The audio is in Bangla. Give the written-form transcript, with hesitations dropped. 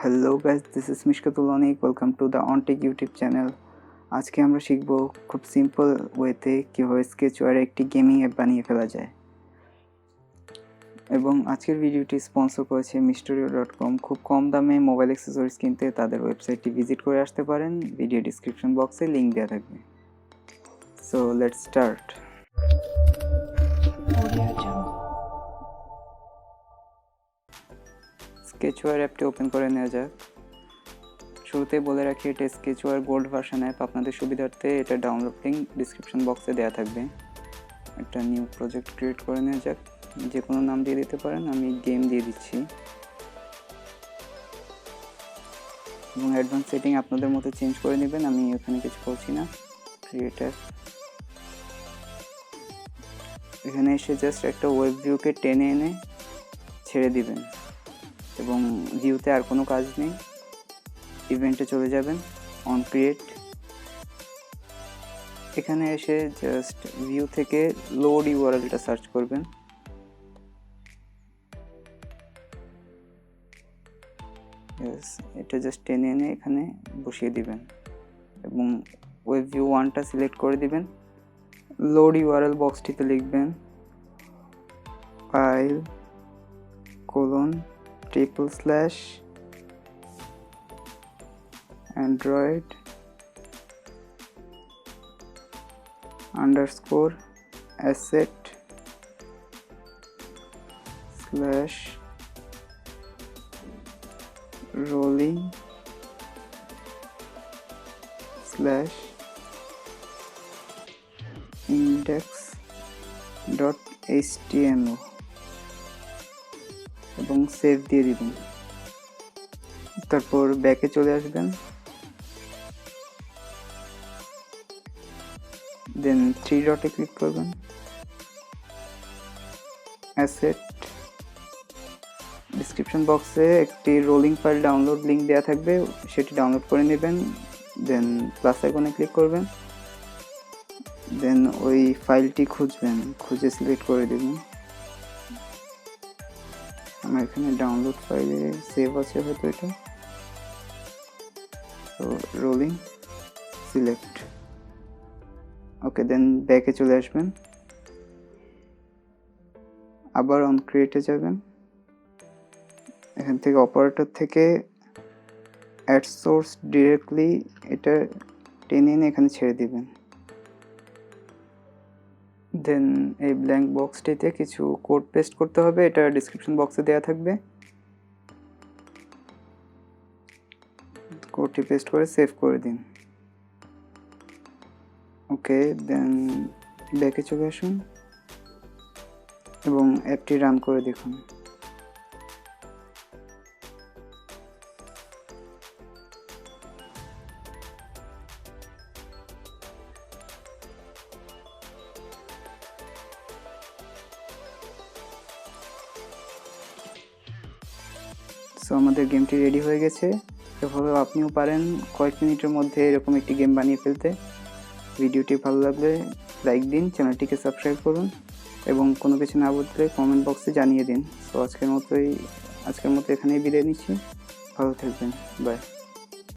Hello guys, this is Mishkatul Anik. Welcome to the Ontech YouTube channel. আজকে আমরা শিখব খুব সিম্পল ওয়েতে কিভাবে স্কেচওয়্যারে একটি গেমিং অ্যাপ বানিয়ে ফেলা যায়। এবং আজকের ভিডিওটি স্পন্সর করেছে Mishkatul.com। খুব কম দামে মোবাইল অ্যাক্সেসরিজ কিনতে তাদের ওয়েবসাইটটি ভিজিট করে আসতে পারেন। ভিডিও ডেসক্রিপশন বক্সে লিংক দেওয়া থাকবে। So let's start. স্কেচওয়্যার অ্যাপটি ওপেন করে নেওয়া যাক। শুরুতেই বলে রাখি এটা স্কেচওয়্যার গোল্ড ভার্সন অ্যাপ। আপনাদের সুবিধার্থে এটা ডাউনলোড লিংক ডিসক্রিপশন বক্সে দেওয়া থাকবে। একটা নিউ প্রজেক্ট ক্রিয়েট করে নেওয়া যাক, যে কোনো নাম দিয়ে দিতে পারেন, আমি গেম দিয়ে দিচ্ছি। এবং অ্যাডভান্স সেটিং আপনাদের মতো চেঞ্জ করে নেবেন, আমি এখানে কিছু করছি না। ক্রিয়েটার এখানে এসে জাস্ট একটা ওয়েব ভিউকে টেনে এনে ছেড়ে দিবেন এবং ভিউতে আর কোনো কাজ নেই। ইভেন্টে চলে যাবেন, অন ক্রিয়েট। এখানে এসে জাস্ট ভিউ থেকে লোড ইউআরএলটা সার্চ করবেন। এটা জাস্ট টেনে এনে এখানে বসিয়ে দিবেন এবং ওয়েব ভিউ 1টা সিলেক্ট করে দিবেন। লোড ইউআরএল বক্সটিতে লিখবেন file:/rolling/asset/index.html এবং সেভ দিয়ে দিবেন। তারপর ব্যাকে চলে আসবেন, দেন 3 ডটে ক্লিক করবেন, অ্যাসেট। ডিসক্রিপশন বক্সে একটি রোলিং ফাইল ডাউনলোড লিংক দেওয়া থাকবে, সেটি ডাউনলোড করে নেবেন। দেন প্লাস আইকনে ক্লিক করবেন, দেন ওই ফাইলটি খুঁজবেন, খুঁজে সিলেক্ট করে দেবেন। আমার এখানে ডাউনলোড ফাইলে সেভ আছে হয়তো এটা। তো রোলিং সিলেক্ট, ওকে। দেন ব্যাকে চলে আসবেন, আবার অন ক্রিয়েটে যাবেন। এখান থেকে অপারেটর থেকে অ্যাড সোর্স ডিরেক্টলি এটা টেনে এনে এখানে ছেড়ে দিবেন। দেন এই ব্ল্যাঙ্ক বক্সটিতে কিছু কোড পেস্ট করতে হবে, এটা ডিসক্রিপশন বক্সে দেওয়া থাকবে। কোডটি পেস্ট করে সেভ করে দিন, ওকে। দেন ব্যাকে চলে আসুন এবং অ্যাপটি রান করে দেখুন। সো আমাদের গেমটি রেডি হয়ে গেছে। এভাবে আপনিও পারেন কয়েক মিনিটের মধ্যে এরকম একটি গেম বানিয়ে ফেলতে। ভিডিওটি ভালো লাগলে লাইক দিন, চ্যানেলটিকে সাবস্ক্রাইব করুন এবং কোনো কিছু না বুঝলে কমেন্ট বক্সে জানিয়ে দিন। সো আজকের মতো এখানেই বিদায় নিচ্ছি। ভালো থাকবেন, বাই।